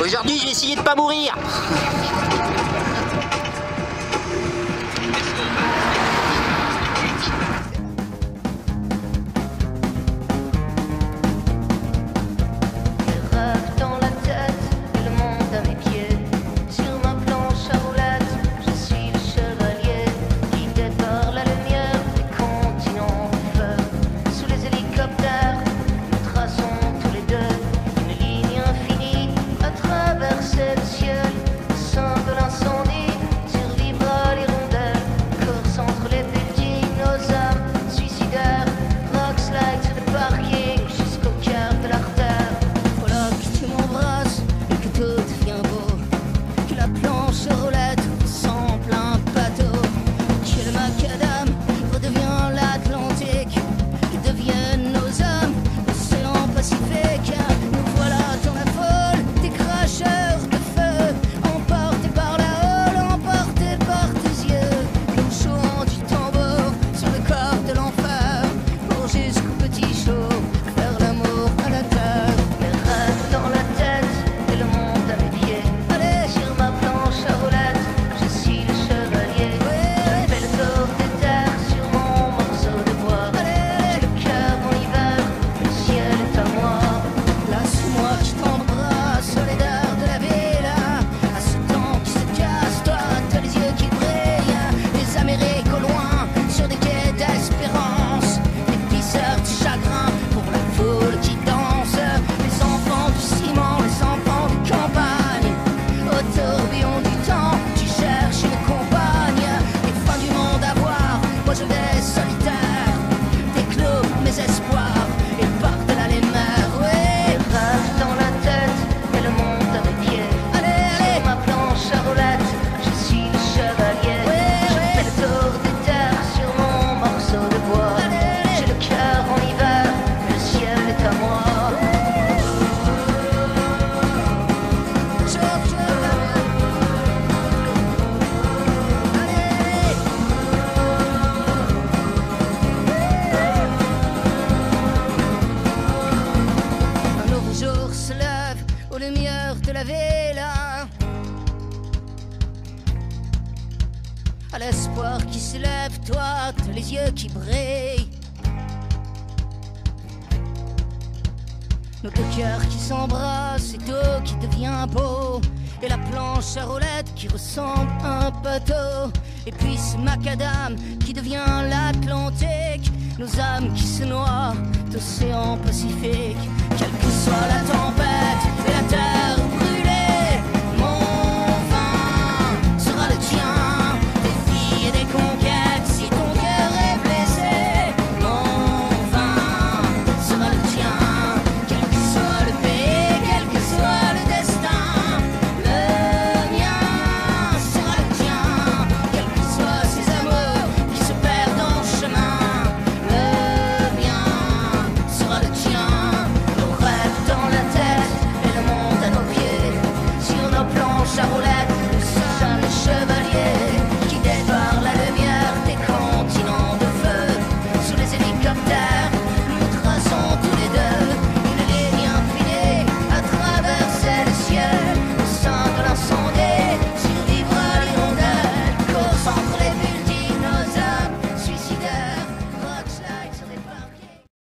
Aujourd'hui, je vais essayer de pas mourir. À l'espoir qui se lève, toi, t'as les yeux qui brillent. Nos deux cœurs qui s'embrassent, et tout qui devient beau. Et la planche à roulettes qui ressemble à un bateau. Et puis ce macadam qui devient l'Atlantique. Nos âmes qui se noient d'océan Pacifique. Quelle que soit la tempête,